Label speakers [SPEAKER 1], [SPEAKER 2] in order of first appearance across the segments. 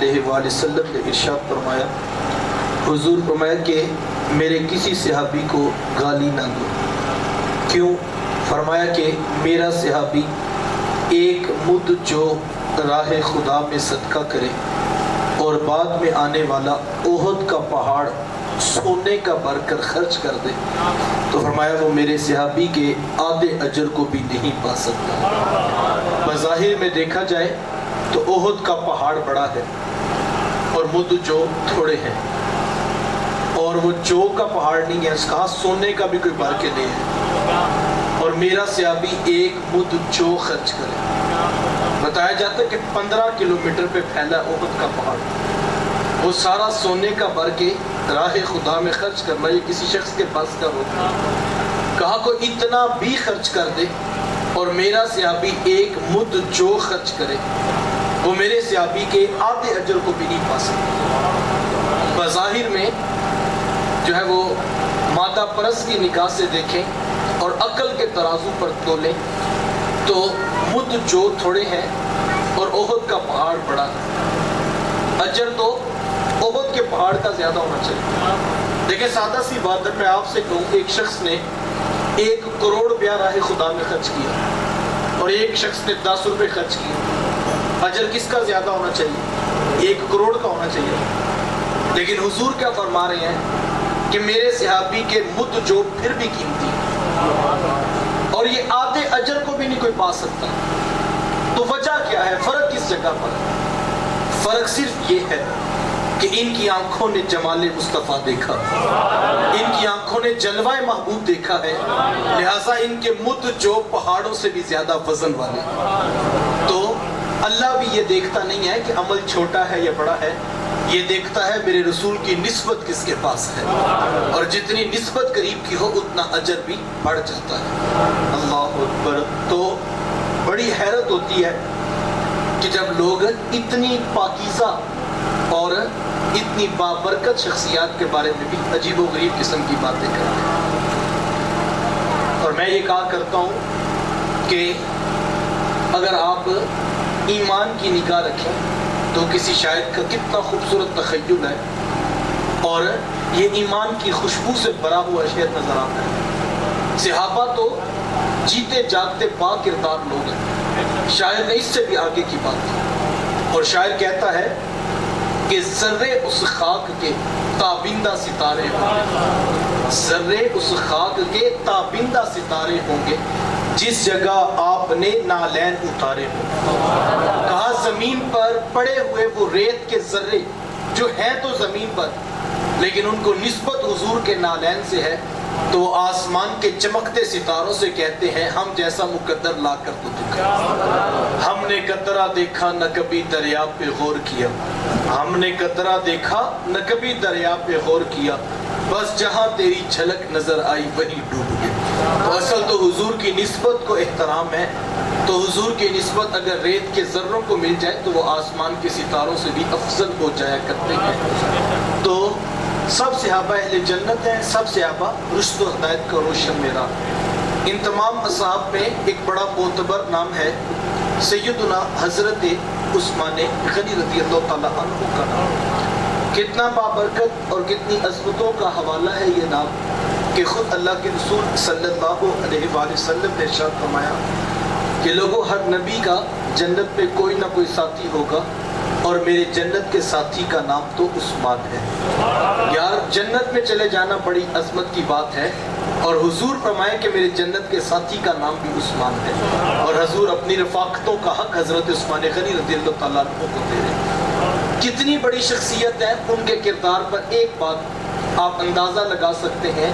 [SPEAKER 1] علیہ وآلہ وسلم نے ارشاد فرمایا، حضور فرمایا کہ میرے کسی صحابی کو گالی نہ دو۔ کیوں؟ فرمایا کہ میرا صحابی ایک مد جو راہ خدا میں صدقہ کرے اور بعد میں آنے والا احد کا پہاڑ سونے کا بھر کر خرچ کر دے تو فرمایا وہ میرے صحابی کے آدھے اجر کو بھی نہیں پا سکتا۔ بظاہر میں دیکھا جائے تو احد کا پہاڑ بڑا ہے اور مد جو تھوڑے ہیں، اور وہ جو کا پہاڑ نہیں ہے، اس کا سونے کا بھی کوئی بھر کے نہیں ہے، اور میرا صحابی ایک مد جو خرچ کرے۔ بتایا جاتا ہے کہ 15 کلومیٹر پہ پھیلا احد کا پہاڑ، وہ سارا سونے کا بھر کے راہ خدا میں خرچ کرنا یہ کسی شخص کے پاس کا ہوتا ہے۔ کہا کو اتنا بھی خرچ کر دے اور میرا صحابی ایک مد جو خرچ کرے، وہ میرے صحابی کے آدھے اجر کو بھی نہیں پا سکتا۔ بظاہر میں جو ہے وہ مادہ پرست کی نگاہ سے دیکھیں اور عقل کے ترازو پر تولیں تو مد جو تھوڑے ہیں اور احد کا پہاڑ بڑا ہے، اجر تو احد کے پہاڑ کا زیادہ ہونا چاہیے۔ دیکھیں سادہ سی بات ہے، میں آپ سے کہوں ایک شخص نے 1 کروڑ روپیہ راہ خدا میں خرچ کیا اور ایک شخص نے 10 روپے خرچ کیا، اجر کس کا زیادہ ہونا چاہیے؟ 1 کروڑ کا ہونا چاہیے۔ لیکن حضور کیا فرما رہے ہیں کہ میرے صحابی کے مد جو پھر بھی قیمتی اور یہ آدھے اجر کو بھی نہیں کوئی پا سکتا۔ تو وجہ کیا ہے؟ فرق کس جگہ پر ہے؟ فرق صرف یہ ہے کہ ان کی آنکھوں نے جمال مصطفیٰ دیکھا، ان کی آنکھوں نے جلوہ محبوب دیکھا ہے، لہٰذا ان کے مد جو پہاڑوں سے بھی زیادہ وزن والے۔ تو اللہ بھی یہ دیکھتا نہیں ہے کہ عمل چھوٹا ہے یا بڑا ہے، یہ دیکھتا ہے میرے رسول کی نسبت کس کے پاس ہے، اور جتنی نسبت قریب کی ہو اتنا اجر بھی بڑھ جاتا ہے۔ اللہ اکبر۔ تو بڑی حیرت ہوتی ہے کہ جب لوگ اتنی پاکیزہ اور اتنی بابرکت شخصیات کے بارے میں بھی عجیب و غریب قسم کی باتیں کرتے ہیں۔ اور میں یہ کہا کرتا ہوں کہ اگر آپ ایمان کی نگاہ رکھیں تو کسی شاعر کا کتنا خوبصورت تخیل ہے، اور یہ ایمان کی خوشبو سے بھرا ہوا شعر نظر آتا ہے۔ صحابہ تو جیتے جاگتے با کردار لوگ ہیں، شاعر نے اس سے بھی آگے کی بات کی، اور شاعر کہتا ہے کہ ذرے اس خاک کے تابندہ ستارے ہوں گے، ذرے اس خاک کے تابندہ ستارے ہوں گے جس جگہ آپ نے نالین اتارے ہوں۔ کہا زمین پر پڑے ہوئے وہ ریت کے ذرے جو ہیں تو زمین پر، لیکن ان کو نسبت حضور کے نالین سے ہے تو وہ آسمان کے چمکتے ستاروں سے کہتے ہیں ہم جیسا مقدر لا کر تو دکھا۔ ہم نے قطرہ دیکھا نہ کبھی دریا پہ غور کیا، ہم نے قطرہ دیکھا نہ کبھی دریا پہ غور کیا، بس جہاں تیری جھلک نظر آئی وہی ڈوب گئے۔ تو اصل تو حضور کی نسبت کو احترام ہے، تو حضور کی نسبت اگر ریت کے ذروں کو مل جائے تو وہ آسمان کے ستاروں سے بھی افضل ہو جایا کرتے ہیں۔ تو سب صحابہ اہل جنت ہیں، سب صحابہ رشد و ہدایت کا روشن معراج۔ ان تمام اصحاب میں ایک بڑا معتبر نام ہے سیدنا حضرت عثمان غنی رضی اللہ تعالیٰ عنہ کا نام۔ کتنا بابرکت اور کتنی عظمتوں کا حوالہ ہے یہ نام کہ خود اللہ کے رسول صلی اللہ علیہ وآلہ وسلم نے ارشاد فرمایا کہ لوگوں ہر نبی کا جنت میں کوئی نہ کوئی ساتھی ہوگا، اور میرے جنت کے ساتھی کا نام تو عثمان ہے۔ یار جنت میں چلے جانا بڑی عظمت کی بات ہے، اور حضور فرمائے کہ میرے جنت کے ساتھی کا نام بھی عثمان ہے، اور حضور اپنی رفاقتوں کا حق حضرت عثمان غنی رضی اللہ تعالیٰ عنہ کو دے رہے ہیں۔ کتنی بڑی شخصیت ہے، ان کے کردار پر ایک بات آپ اندازہ لگا سکتے ہیں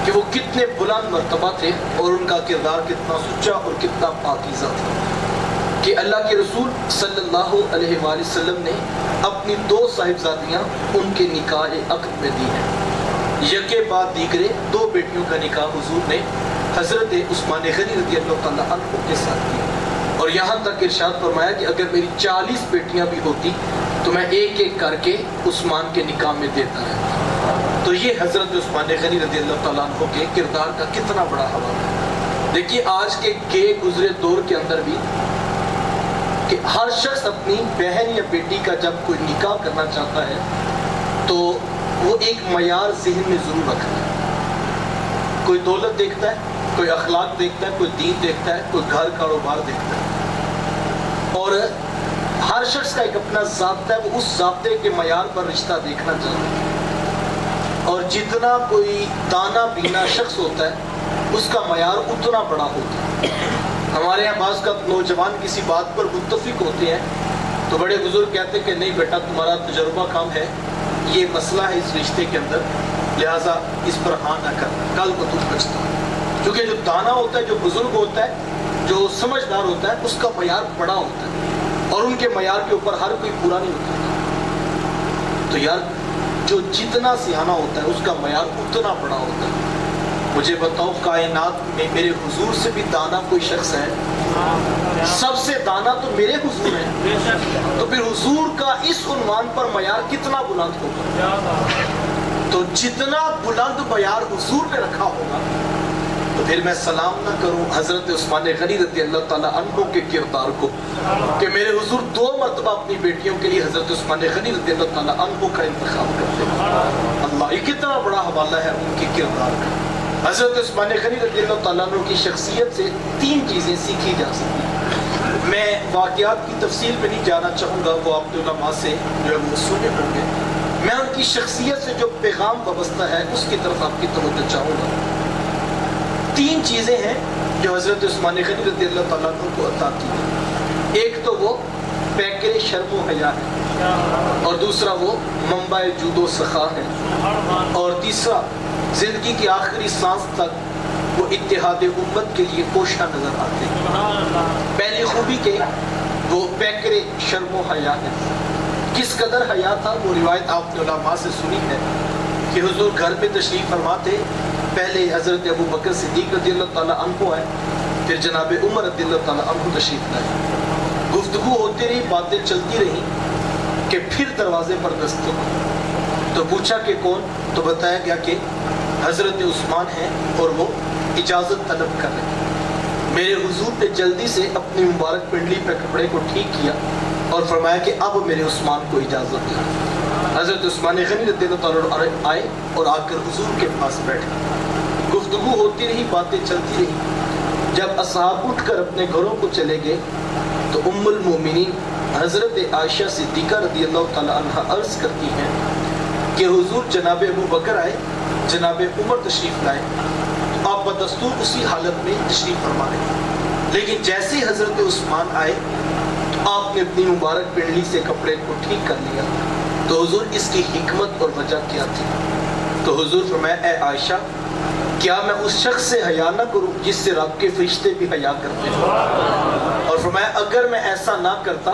[SPEAKER 1] کہ وہ کتنے بلند مرتبہ تھے اور ان کا کردار کتنا سچا اور کتنا پاکیزہ تھا، کہ اللہ کے رسول صلی اللہ علیہ وآلہ وسلم نے اپنی 2 صاحبزادیاں ان کے نکاح عقد میں دی ہیں، یکے بعد دیگرے 2 بیٹیوں کا نکاح حضور نے حضرت عثمان غنی رضی اللہ تعالیٰ عنہ کے ساتھ کیا، اور یہاں تک ارشاد فرمایا کہ اگر میری 40 بیٹیاں بھی ہوتی تو میں ایک ایک کر کے عثمان کے نکاح میں دیتا رہتا۔ تو یہ حضرت عثمان غنی رضی اللہ تعالیٰ عنہ کے کردار کا کتنا بڑا حوالہ ہے۔ دیکھیے آج کے گزرے دور کے اندر بھی کہ ہر شخص اپنی بہن یا بیٹی کا جب کوئی نکاح کرنا چاہتا ہے تو وہ ایک معیار ذہن میں ضرور رکھتا ہے. کوئی دولت دیکھتا ہے, کوئی اخلاق دیکھتا ہے, کوئی دین دیکھتا ہے, کوئی گھر کاروبار دیکھتا ہے, اور ہر شخص کا ایک اپنا ضابطہ ہے, وہ اس ضابطے کے معیار پر رشتہ دیکھنا چاہتا ہے. اور جتنا کوئی دانا بینا شخص ہوتا ہے اس کا معیار اتنا بڑا ہوتا ہے. ہمارے یہاں بعض کا نوجوان کسی بات پر متفق ہوتے ہیں تو بڑے بزرگ کہتے ہیں کہ نہیں بیٹا تمہارا تجربہ کم ہے, یہ مسئلہ ہے اس رشتے کے اندر, لہٰذا اس پر ہاں نہ کر, کل کو تم بچتا. کیونکہ جو دانا ہوتا ہے, جو بزرگ ہوتا ہے, جو سمجھدار ہوتا ہے, اس کا معیار بڑا ہوتا ہے اور ان کے معیار کے اوپر ہر کوئی پورا نہیں ہوتا. تو یار جو جتنا سیاح ہوتا ہے اس کا معیار اتنا بڑا ہوتا ہے. مجھے بتاؤ کائنات میں میرے حضور سے بھی دانا کوئی شخص ہے؟ سب سے دانا تو میرے حضور ہیں. تو پھر حضور کا اس عنوان پر معیار کتنا بلند ہوگا؟ تو جتنا بلند معیار حضور نے رکھا ہوگا تو پھر میں سلام نہ کروں حضرت عثمان غنی رضی اللہ تعالیٰ عنہ کے کردار کو کہ میرے حضور 2 مرتبہ اپنی بیٹیوں کے لیے حضرت عثمان غنی رضی اللہ تعالیٰ عنہ کا انتخاب کرتے ہیں. اللہ, یہ کتنا بڑا حوالہ ہے ان کے کردار کا. حضرت عثمان غنی رضی اللہ تعالیٰ عنہ کی شخصیت سے 3 چیزیں سیکھی جا سکتی ہیں. میں واقعات کی تفصیل پہ نہیں جانا چاہوں گا, وہ آپ علماء سے جو ہے وہ سنے ہوں گے. میں ان کی شخصیت سے جو پیغام وابستہ ہے اس کی طرف آپ کی توجہ چاہوں گا. 3 چیزیں ہیں جو حضرت عثمان غنی رضی اللہ تعالیٰ عنہ کو عطا کی ہیں. ایک تو وہ پیکر شرم و حیا ہے, اور دوسرا وہ منبع جود و سخا ہے, اور تیسرا زندگی کی آخری سانس تک وہ اتحاد امت کے لیے کوشاں نظر آتے ہیں. پہلی خوبی کہ وہ پیکر شرم و حیا ہے. کس قدر حیا تھا وہ روایت آپ نے علماء سے سنی ہے کہ حضور گھر میں تشریف فرماتے, پہلے حضرت ابو بکر صدیق رضی اللہ تعالیٰ عنہ آئے, پھر جناب عمر رضی اللہ تعالیٰ عنہ تشریف لائے. گفتگو ہوتی رہی, باتیں چلتی رہی کہ پھر دروازے پر دستک. تو پوچھا کہ کون؟ تو بتایا گیا کہ حضرت عثمان ہیں اور وہ اجازت طلب کر رہے ہیں. میرے حضور نے جلدی سے اپنی مبارک پنڈلی پہ کپڑے کو ٹھیک کیا اور فرمایا کہ اب میرے عثمان کو اجازت دیں. حضرت عثمان غنی رضی اللہ تعالیٰ آئے اور آ کر حضور کے پاس بیٹھے. گفتگو ہوتی رہی, باتیں چلتی رہی. جب اصحاب اٹھ کر اپنے گھروں کو چلے گئے تو ام المومنین حضرت عائشہ صدیقہ رضی اللہ تعالیٰ عنہ عرض کرتی ہیں کہ حضور جناب ابو بکر آئے, جناب عمر تشریف لائے, آپ بدستور اسی حالت میں تشریف فرما رہے ہیں, لیکن جیسے حضرت عثمان آئے آپ نے اپنی مبارک پنڈلی سے کپڑے کو ٹھیک کر لیا. تو حضور اس کی حکمت اور وجہ کیا تھی؟ تو حضور فرمایا, اے عائشہ کیا میں اس شخص سے حیا نہ کروں جس سے رب کے فرشتے بھی حیا کرتے ہیں؟ اور فرمایا اگر میں ایسا نہ کرتا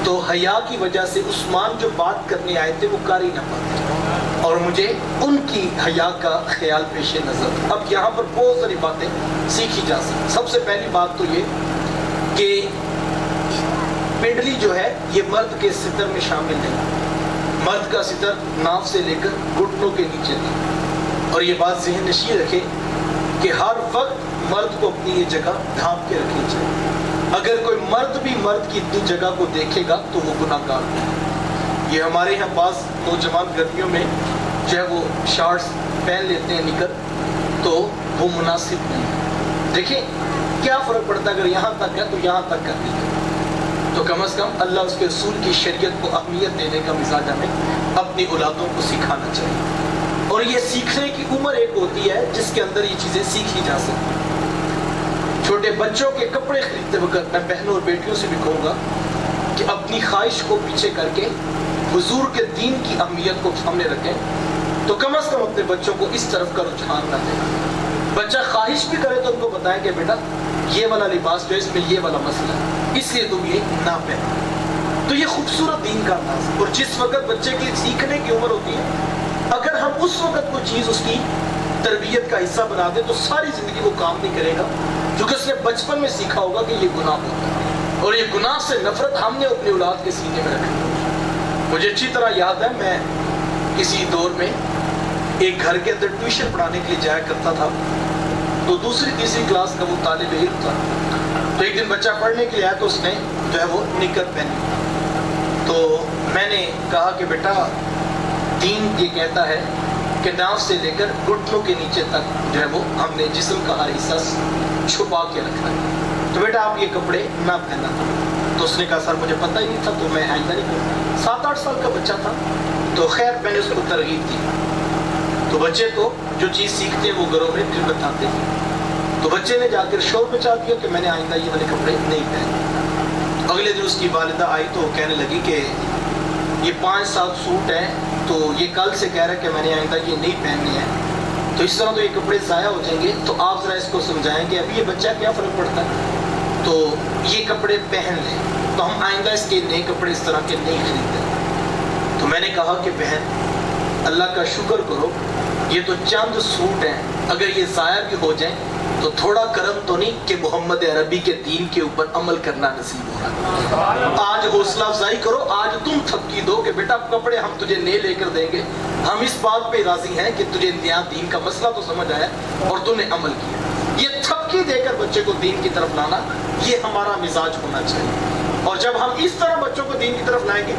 [SPEAKER 1] تو حیا کی وجہ سے عثمان جو بات کرنے آئے تھے وہ کر ہی نہ پاتے, اور مجھے ان کی حیا کا خیال پیش نظر. اب یہاں پر بہت ساری باتیں سیکھی جا سکتی. سب سے پہلی بات تو یہ کہ پنڈلی جو ہے یہ مرد کے ستر میں شامل نہیں. مرد کا ستر ناف سے لے کر گھٹنوں کے نیچے تک. اور یہ بات ذہن نشین رکھے کہ ہر وقت مرد کو اپنی یہ جگہ ڈھانپ کے رکھنی چاہیے. اگر کوئی مرد بھی مرد کی اتنی جگہ کو دیکھے گا تو وہ گناہ گار ہے. یہ ہمارے یہاں بعض نوجوان گرمیوں میں جو ہے وہ شارٹس پہن لیتے ہیں نکر, تو وہ مناسب نہیں. دیکھیں کیا فرق پڑتا ہے, اگر یہاں تک ہے تو یہاں تک کر دیجیے. تو کم از کم اللہ اس کے رسول کی شریعت کو اہمیت دینے کا مزاج ہمیں اپنی اولادوں کو سکھانا چاہیے. اور یہ سیکھنے کی عمر ایک ہوتی ہے جس کے اندر یہ چیزیں سیکھی جا سکتی ہیں. چھوٹے بچوں کے کپڑے خریدتے وقت میں بہنوں اور بیٹیوں سے بھی کہوں گا کہ اپنی خواہش کو پیچھے کر کے حضور کے دین کی اہمیت کو سامنے رکھیں. تو کم از کم اپنے بچوں کو اس طرف کا رجحان نہ دیں. بچہ خواہش بھی کرے تو ان کو بتائیں کہ بیٹا یہ والا لباس جو ہے اس میں یہ والا مسئلہ ہے, اس لیے تم یہ نہ پہنو. تو یہ خوبصورت دین کا انداز ہے. اور جس وقت بچے کی سیکھنے کی عمر ہوتی ہے, اگر ہم اس وقت کوئی چیز اس کی تربیت کا حصہ بنا دیں تو ساری زندگی وہ کام نہیں کرے گا, کیونکہ اس نے بچپن میں سیکھا ہوگا کہ یہ گناہ ہوتا ہے, اور یہ گناہ سے نفرت ہم نے اپنی اولاد کے سینے میں رکھی. مجھے اچھی طرح یاد ہے, میں کسی دور میں ایک گھر کے اندر ٹیوشن پڑھانے کے لیے جایا کرتا تھا. تو دوسری تیسری کلاس کا وہ طالب علم تھا. تو ایک دن بچہ پڑھنے کے لیے آیا تو اس نے جو ہے وہ نکر پہنی. تو میں نے کہا کہ بیٹا دین یہ کہتا ہے کہ ناف سے لے کر گھٹنوں کے نیچے تک جو ہے وہ ہم نے جسم کا ہر حصہ چھپا کے رکھا ہے, تو بیٹا آپ یہ کپڑے نہ پہننا. تو اس نے کہا سر مجھے پتہ ہی نہیں تھا, تو میں آئندہ نہیں کروں. 7-8 سال کا بچہ تھا. تو خیر میں نے اس کو ترغیب دی. تو بچے تو جو چیز سیکھتے ہیں وہ گھروں میں پھر بتاتے ہیں. تو بچے نے جا کر شور مچا دیا کہ میں نے آئندہ یہ والے کپڑے نہیں پہنے. اگلے دن اس کی والدہ آئی تو کہنے لگی کہ یہ 5-7 سوٹ ہیں, تو یہ کل سے کہہ رہا ہے کہ میں نے آئندہ یہ نہیں پہننے ہیں, تو اس طرح تو یہ کپڑے ضائع ہو جائیں گے. تو آپ ذرا اس کو سمجھائیں کہ ابھی یہ بچہ کیا فرق پڑتا ہے, تو یہ کپڑے پہن لیں, تو ہم آئندہ اس کے نئے کپڑے اس طرح کے نہیں خریدتے. تو میں نے کہا کہ بہن اللہ کا شکر کرو, یہ تو چند سوٹ ہیں, اگر یہ ضائع بھی ہو جائیں تو تھوڑا کرم تو نہیں کہ محمد عربی کے دین کے اوپر عمل کرنا نصیب ہو رہا ہے. آج حوصلہ افزائی کرو, آج تم تھپکی دو کہ بیٹا کپڑے ہم تجھے نئے لے کر دیں گے, ہم اس بات پہ راضی ہیں کہ تجھے دین کا مسئلہ تو سمجھ آیا اور تم نے عمل کیا. یہ تھپکی دے کر بچے کو دین کی طرف لانا یہ ہمارا مزاج ہونا چاہیے. اور جب ہم اس طرح بچوں کو دین کی طرف لائیں گے,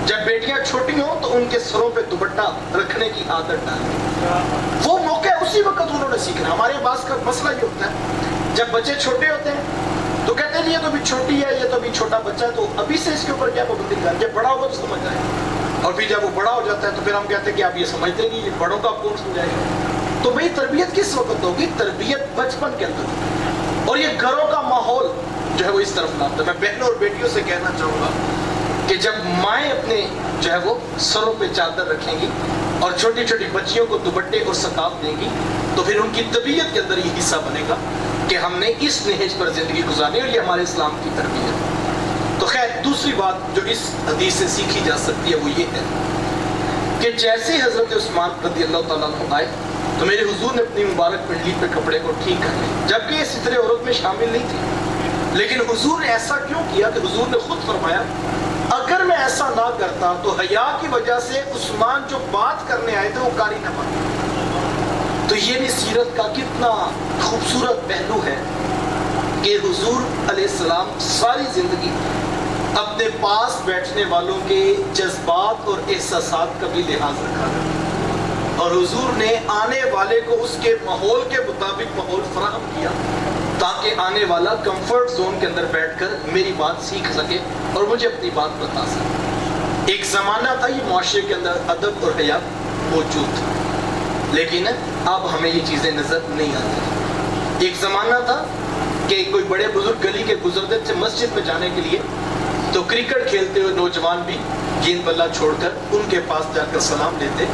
[SPEAKER 1] جب بیٹیاں چھوٹی ہوں تو ان کے سروں پہ دوپٹہ رکھنے کی عادت ڈالیں. وہ موقع اسی وقت انہوں نے سیکھنا. ہمارے پاس کا مسئلہ یہ ہوتا ہے جب بچے چھوٹے ہوتے ہیں تو کہتے ہیں یہ تو ابھی چھوٹی ہے, یہ تو ابھی چھوٹا بچہ ہے, تو ابھی سے اس کے اوپر کیا پابندی کر, جب بڑا ہوگا تو سمجھ آئے. اور پھر جب وہ بڑا ہو جاتا ہے تو پھر ہم کہتے ہیں کہ آپ یہ سمجھتے نہیں, یہ بڑوں کا کون سمجھائے گا. تو بھئی تربیت کس وقت ہوگی, تربیت بچپن کے اندر ہوگی, اور یہ گھروں کا ماحول جو ہے وہ اس طرف لاتا ہے. میں بہنوں اور بیٹیوں سے کہنا چاہوں گا کہ جب مائیں اپنے جو ہے وہ سروں پہ چادر رکھیں گی اور چھوٹی چھوٹی بچیوں کو دوپٹے اور سقاف دیں گی, تو پھر ان کی طبیعت کے اندر یہ حصہ بنے گا کہ ہم نے اس نہج پر زندگی گزارنی, اور یہ ہمارے اسلام کی تربیت ہے. تو خیر دوسری بات جو اس حدیث سے سیکھی جا سکتی ہے وہ یہ ہے کہ جیسے حضرت عثمان رضی اللہ تعالیٰ عنہ آئے تو میرے حضور نے اپنی مبارک پنڈلی پہ کپڑے کو ٹھیک کر لیا, جبکہ یہ ستر عورت میں شامل نہیں تھی. لیکن حضور نے ایسا کیوں کیا کہ حضور نے خود فرمایا اگر میں ایسا نہ کرتا تو حیا کی وجہ سے عثمان جو بات کرنے آئے تھے وہ قاری نہ بنتے. تو یہ بھی سیرت کا کتنا خوبصورت پہلو ہے کہ حضور علیہ السلام ساری زندگی اپنے پاس بیٹھنے والوں کے جذبات اور احساسات کا بھی لحاظ رکھا ہے, اور حضور نے آنے والے کو اس کے ماحول کے مطابق ماحول فراہم کیا تاکہ آنے والا کمفرٹ زون کے اندر بیٹھ کر میری بات سیکھ سکے اور مجھے اپنی بات بتا سکے. ایک زمانہ تھا یہ معاشرے کے اندر ادب اور حیا موجود تھا, لیکن اب ہمیں یہ چیزیں نظر نہیں آتی. ایک زمانہ تھا کہ کوئی بڑے بزرگ گلی کے گزرتے تھے مسجد میں جانے کے لیے, تو کرکٹ کھیلتے ہوئے نوجوان بھی گیند بلا چھوڑ کر ان کے پاس جا کر سلام لیتے,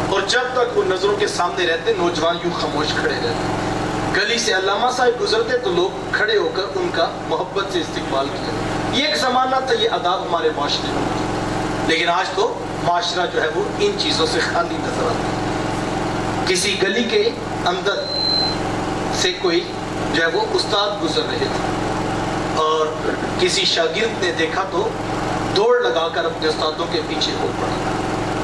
[SPEAKER 1] اور جب تک وہ نظروں کے سامنے رہتے نوجوان یوں خاموش کھڑے رہتے. گلی سے علامہ صاحب گزرتے تو لوگ کھڑے ہو کر ان کا محبت سے استقبال کیا. یہ ایک زمانہ تھا, یہ آداب ہمارے معاشرے میں. لیکن آج تو معاشرہ جو ہے وہ ان چیزوں سے خالی نظر آتا ہے. کسی گلی کے اندر سے کوئی جو ہے وہ استاد گزر رہے تھے اور کسی شاگرد نے دیکھا تو دوڑ لگا کر اپنے استادوں کے پیچھے ہو پڑا,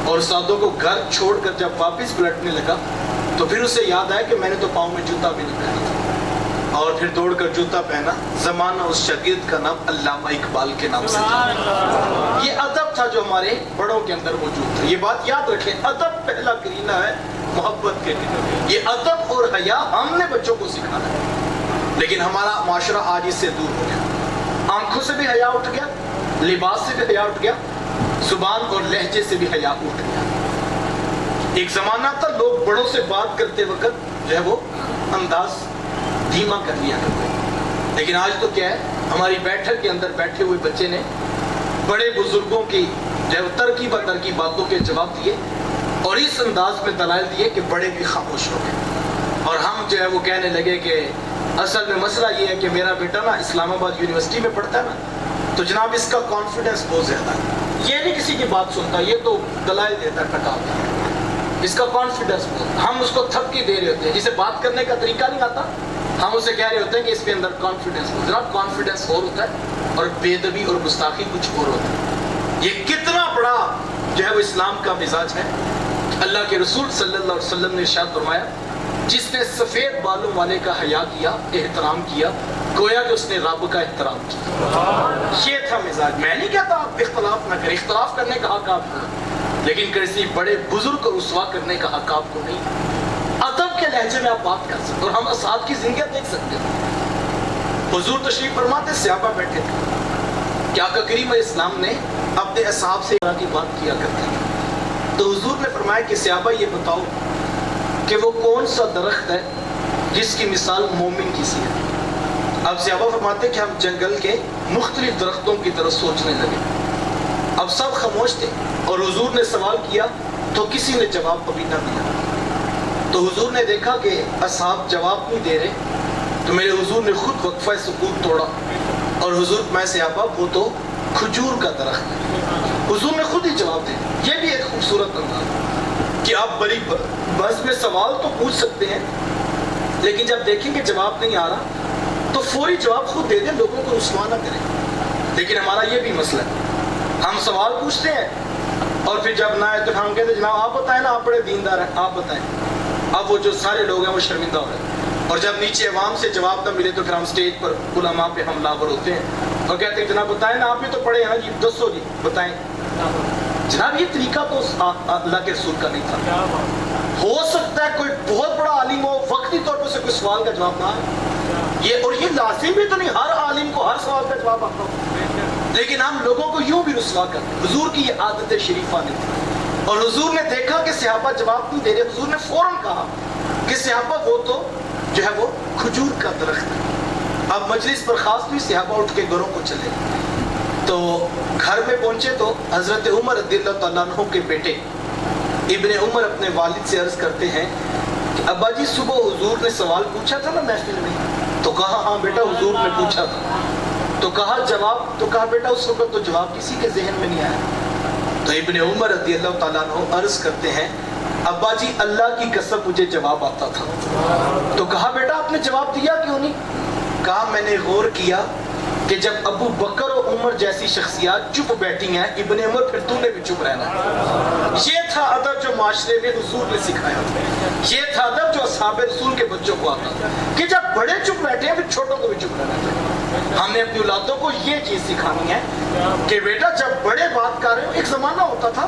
[SPEAKER 1] اور استادوں کو گھر چھوڑ کر جب واپس پلٹنے لگا تو پھر اسے یاد آیا کہ میں نے تو پاؤں میں جوتا بھی نہیں پہنا تھا, اور پھر دوڑ کر جوتا پہنا. زمانہ اس شاگرد کا نام علامہ اقبال کے نام سے تھا. یہ ادب تھا جو ہمارے بڑوں کے اندر موجود تھا. یہ بات یاد رکھیں, ادب پہلا کرینہ ہے محبت کے لیے. یہ ادب اور حیا ہم نے بچوں کو سکھانا ہے, لیکن ہمارا معاشرہ آج اس سے دور ہو گیا. آنکھوں سے بھی حیا اٹھ گیا, لباس سے بھی حیا اٹھ گیا, زبان اور لہجے سے بھی حیا اٹھ گیا. ایک زمانہ تھا لوگ بڑوں سے بات کرتے وقت جو ہے وہ انداز دھیما کر لیا کرتے, لیکن آج تو کیا ہے, ہماری بیٹھک کے اندر بیٹھے ہوئے بچے نے بڑے بزرگوں کی جو ہے ترقی بترقی باتوں کے جواب دیے, اور اس انداز میں دلائل دیے کہ بڑے بھی خاموش ہو گئے. اور ہم جو ہے وہ کہنے لگے کہ اصل میں مسئلہ یہ ہے کہ میرا بیٹا نا اسلام آباد یونیورسٹی میں پڑھتا ہے نا, تو جناب اس کا کانفیڈنس بہت زیادہ ہے, یہ نہیں کسی کی بات سنتا, یہ تو دلائل دیتا ہے ٹکا دیتا, اس کا کانفیڈنس بہت. ہم اس کو تھپکی دے رہے ہوتے ہیں, جسے بات کرنے کا طریقہ نہیں آتا ہم اسے کہہ رہے ہوتے ہیں کہ اس کے اندر کانفیڈنس ہو. جناب کانفیڈنس اور ہوتا ہے اور بے ادبی اور گستاخی کچھ اور ہوتا ہے. یہ کتنا بڑا جو ہے وہ اسلام کا مزاج ہے. اللہ کے رسول صلی اللہ علیہ وسلم نے ارشاد فرمایا جس نے سفید بالوں والے کا حیا کیا، احترام کیا، گویا کہ اس نے رب کا احترام کیا۔ یہ تھا مزاج۔ میں نہیں کہتا آپ اختلاف نہ کریں، اختلاف کرنے کا حق آپ کو، لیکن کسی بڑے بزرگ کو رسوا کرنے کا حق آپ کو نہیں۔ ادب کے لہجے میں آپ بات کر سکتے، اور ہم اصحاب کی زندگیاں دیکھ سکتے ہیں۔ حضور تشریف فرماتے، صحابہ بیٹھے تھے کہ آقا کریم علیہ السلام نے اپنے اصحاب سے کی بات کیا کرتے تھے۔ تو حضور نے فرمایا کہ صحابہ یہ بتاؤ کہ وہ کون سا درخت ہے جس کی مثال مومن کی سی ہے۔ اب صحابہ فرماتے کہ ہم جنگل کے مختلف درختوں کی طرف سوچنے لگے۔ اب سب خاموش تھے، اور حضور نے سوال کیا تو کسی نے جواب ابھی نہ دیا۔ تو حضور نے دیکھا کہ اصحاب جواب نہیں دے رہے، تو میرے حضور نے خود وقفہ سکوت توڑا، اور حضور میں صحابہ وہ تو کھجور کا درخت ہے۔ حضور نے خود ہی جواب دے۔ یہ بھی ایک خوبصورت انداز کہ آپ بڑی بس میں سوال تو پوچھ سکتے ہیں، لیکن جب دیکھیں کہ جواب نہیں آ رہا تو فوری جواب خود دے دیں، لوگوں کو رسوا نہ کریں۔ لیکن ہمارا یہ بھی مسئلہ ہے، ہم سوال پوچھتے ہیں اور پھر جب نہ آئے تو ہم کہتے ہیں جناب آپ بتائیں نا، آپ بڑے دیندار ہیں، آپ بتائیں۔ اب وہ جو سارے لوگ ہیں وہ شرمندہ ہو رہے ہیں، اور جب نیچے عوام سے جواب نہ ملے تو پھر ہم اسٹیج پر علماء پہ حملہ آور ہوتے ہیں اور کہتے ہیں جناب بتائیں نا، آپ بھی تو پڑھے ہیں جی، دسو جی بتائیں۔ جناب یہ طریقہ تو اللہ کے رسول کا نہیں تھا۔ ہو سکتا ہے کوئی بہت بڑا عالم ہو، وقتی طور پر سے کوئی سوال کا جواب نہ آئے، اور یہ لازم بھی تو نہیں ہر عالم کو ہر سوال کا جواب آتا ہو، لیکن ہم لوگوں کو یوں بھی رسوا کرتے۔ حضور کی یہ عادت شریفہ نہیں تھی، اور حضور نے دیکھا کہ صحابہ جواب نہیں دے رہے، حضور نے فوراً کہا کہ صحابہ وہ تو جو ہے وہ کھجور کا درخت ہے۔ اب مجلس پر خاص بھی صحابہ اٹھ کے گھروں کو چلے، تو گھر میں پہنچے تو حضرت عمر رضی اللہ تعالیٰ عنہ کے بیٹے ابن عمر اپنے والد سے عرض کرتے ہیں کہ ابا جی صبح حضور نے سوال پوچھا تھا نا محفل میں؟ تو کہا ہاں بیٹا حضور نے پوچھا تھا۔ تو کہا جواب؟ تو کہا بیٹا اس وقت تو جواب کسی کے ذہن میں نہیں آیا۔ تو ابن عمر رضی اللہ تعالیٰ عنہ عرض کرتے ہیں ابا جی اللہ کی قسم مجھے جواب آتا تھا۔ تو کہا بیٹا آپ نے جواب دیا کیوں نہیں؟ کہا میں نے غور کیا کہ جب ابو بکر و عمر جیسی شخصیات چپ بیٹھی ہیں، ابن عمر پھر تو نے بھی چپ رہنا ہے۔ یہ تھا ادب جو معاشرے میں حضور نے سکھایا، یہ تھا ادب جو اصحاب رسول کے بچوں کو آتا تھا کہ جب بڑے چپ بیٹھے ہیں پھر چھوٹوں کو بھی چپ رہنا چاہیے۔ ہم نے اپنی اولادوں کو یہ چیز سکھانی ہے کہ بیٹا جب بڑے بات کر رہے ہو، ایک زمانہ ہوتا تھا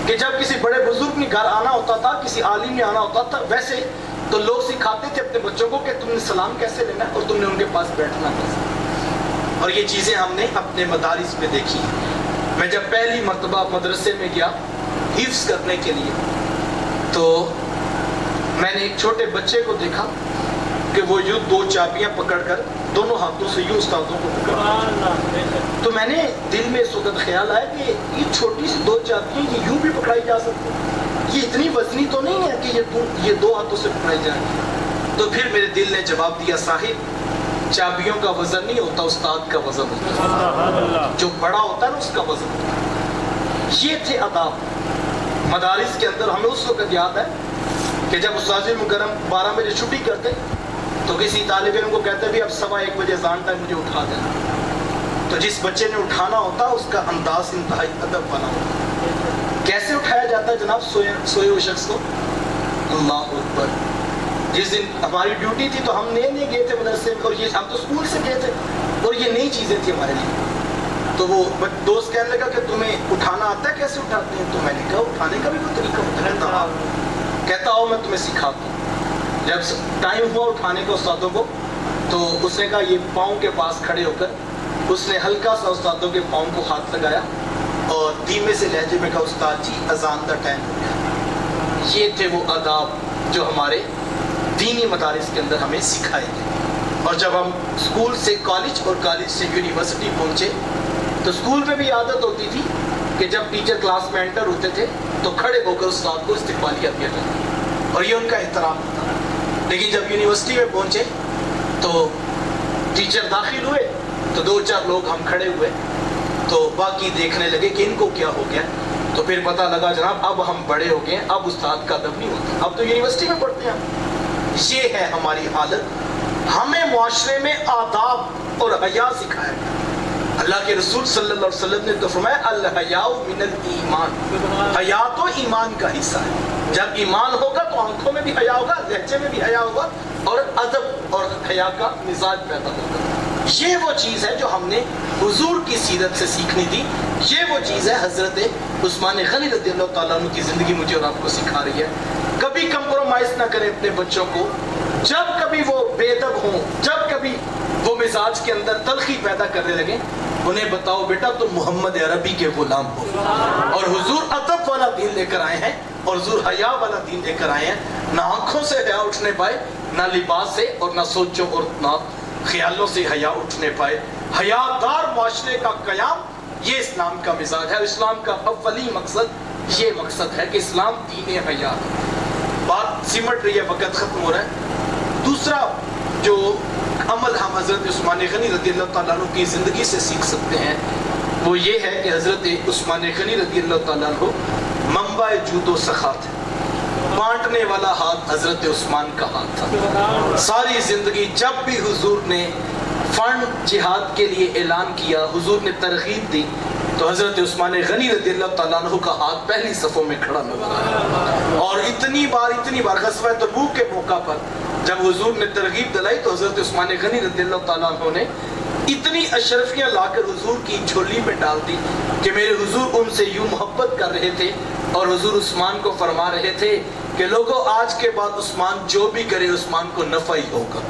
[SPEAKER 1] کہ جب کسی بڑے بزرگ نے گھر آنا ہوتا تھا، کسی عالم نے آنا ہوتا تھا، ویسے تو لوگ سکھاتے تھے اپنے بچوں کو کہ تم نے سلام کیسے لینا ہے اور تم نے ان کے پاس بیٹھنا کیسے۔ اور یہ چیزیں ہم نے اپنے مدارس میں دیکھی۔ میں جب پہلی مرتبہ مدرسے میں گیا حفظ کرنے کے لیے، تو میں نے ایک چھوٹے بچے کو دیکھا کہ وہ یوں دو چابیاں پکڑ کر دونوں ہاتھوں سے یوں استادوں کو پکڑا۔ تو میں نے دل میں اس وقت خیال آیا کہ یہ چھوٹی سی دو چابیاں یہ یوں بھی پکڑائی جا سکتی، یہ اتنی وزنی تو نہیں ہے کہ یہ دو ہاتھوں سے پکڑائی جائیں۔ تو پھر میرے دل نے جواب دیا صاحب چابیوں کا وزن نہیں ہوتا، استاد کا وزن ہوتا ہے، جو بڑا ہوتا ہے نا اس کا وزن ہوتا ہے۔ یہ تھے آداب مدارس کے اندر۔ ہمیں اس وقت یاد ہے کہ جب استاد مکرم 12 بجے چھٹی کرتے تو کسی طالب علم کو کہتے بھی اب 1:15 بجے اذان ٹائم مجھے اٹھا دینا، تو جس بچے نے اٹھانا ہوتا اس کا انداز انتہائی ادب والا ہوتا۔ کیسے اٹھایا جاتا ہے جناب سوئے ہوئے شخص کو؟ اللہ اکبر۔ جس دن ہماری ڈیوٹی تھی تو ہم نئے گئے تھے مدرسے میں، اور یہ ہم تو اسکول سے گئے تھے اور یہ نئی چیزیں تھی ہمارے لیے۔ تو وہ دوست کہنے لگا کہ تمہیں اٹھانا آتا ہے، کیسے اٹھاتے ہیں؟ تو میں نے کہا اٹھانے کا بھی کوئی طریقہ ہوتا ہے؟ کہتا ہو میں تمہیں سکھاتا ہوں۔ جب ٹائم ہوا اٹھانے کا استادوں کو، تو اس نے کہا یہ پاؤں کے پاس کھڑے ہو کر اس نے ہلکا سا استادوں کے پاؤں کو ہاتھ لگایا اور دھیمے سے لہجے میں کہا استاد جی اذان کا ٹائم ہو گیا۔ یہ تھے وہ آداب جو ہمارے دینی مدارس کے اندر ہمیں سکھائے گئے۔ اور جب ہم اسکول سے کالج اور کالج سے یونیورسٹی پہنچے تو اسکول میں بھی عادت ہوتی تھی کہ جب ٹیچر کلاس میں انٹر ہوتے تھے تو کھڑے ہو کر استاد کو استقبالیہ دیا جاتا، اور یہ ان کا احترام ہوتا۔ لیکن جب یونیورسٹی میں پہنچے تو ٹیچر داخل ہوئے تو 2-4 لوگ ہم کھڑے ہوئے تو باقی دیکھنے لگے کہ ان کو کیا ہو گیا۔ تو پھر پتہ لگا جناب اب ہم بڑے ہو گئے، اب استاد کا ادب نہیں ہوتا، اب تو یونیورسٹی میں پڑھتے ہیں۔ یہ ہے ہماری حالت۔ ہمیں معاشرے میں آداب اور حیا سکھایا گیا۔ اللہ کے رسول صلی اللہ علیہ وسلم نے تو فرمایا الحیاء من الایمان، حیا تو ایمان کا حصہ ہے۔ جب ایمان ہوگا تو آنکھوں میں بھی حیا ہوگا، لہجے میں بھی حیا ہوگا، اور ادب اور حیا کا مزاج پیدا ہوگا۔ یہ وہ چیز ہے جو ہم نے حضور کی سیرت سے سیکھنی تھی، یہ وہ چیز ہے حضرت عثمان غنی رضی اللہ تعالیٰ عنہ کی زندگی مجھے اور آپ کو سکھا رہی ہے۔ کبھی کمپرومائز نہ کریں اپنے بچوں کو، جب کبھی وہ بے ادب ہوں، جب کبھی وہ مزاج کے اندر تلخی پیدا کرنے لگیں، انہیں بتاؤ بیٹا تم محمد عربی کے غلام ہو، اور حضور ادب والا دین لے کر آئے ہیں، اور حضور حیا والا دین لے کر آئے ہیں۔ نہ آنکھوں سے حیا اٹھنے پائے، نہ لباس سے، اور نہ سوچوں اور نہ خیالوں سے حیا اٹھنے پائے۔ حیادار معاشرے کا قیام، یہ اسلام کا مزاج ہے۔ اسلام کا اولی مقصد یہ مقصد ہے کہ اسلام دین حیا۔ بات سمٹ رہی ہے، وقت ختم ہو رہا ہے۔ دوسرا جو عمل ہم حضرت عثمان غنی رضی اللہ تعالیٰ عنہ کی زندگی سے سیکھ سکتے ہیں وہ یہ ہے کہ حضرت عثمان غنی رضی اللہ تعالیٰ عنہ منبع جود و سخا تھے۔ بانٹنے والا ہاتھ حضرت عثمان کا ہاتھ تھا۔ ساری زندگی جب بھی حضور نے فنڈ جہاد کے لیے اعلان کیا، حضور نے ترغیب دی، تو حضرت عثمان غنی رضی اللہ تعالیٰ عنہ کا ہاتھ پہلی صفوں میں کھڑا نظر آیا۔ اور اتنی بار غزوہ تبوک کے موقع پر جب حضور نے ترغیب دلائی تو حضرت عثمان غنی رضی اللہ تعالیٰ عنہ نے اتنی اشرفیاں لا کر حضور کی جھولی میں ڈال دی کہ میرے حضور ان سے یوں محبت کر رہے تھے، اور حضور عثمان کو فرما رہے تھے کہ لوگوں آج کے بعد عثمان جو بھی کرے عثمان کو نفع ہی ہوگا،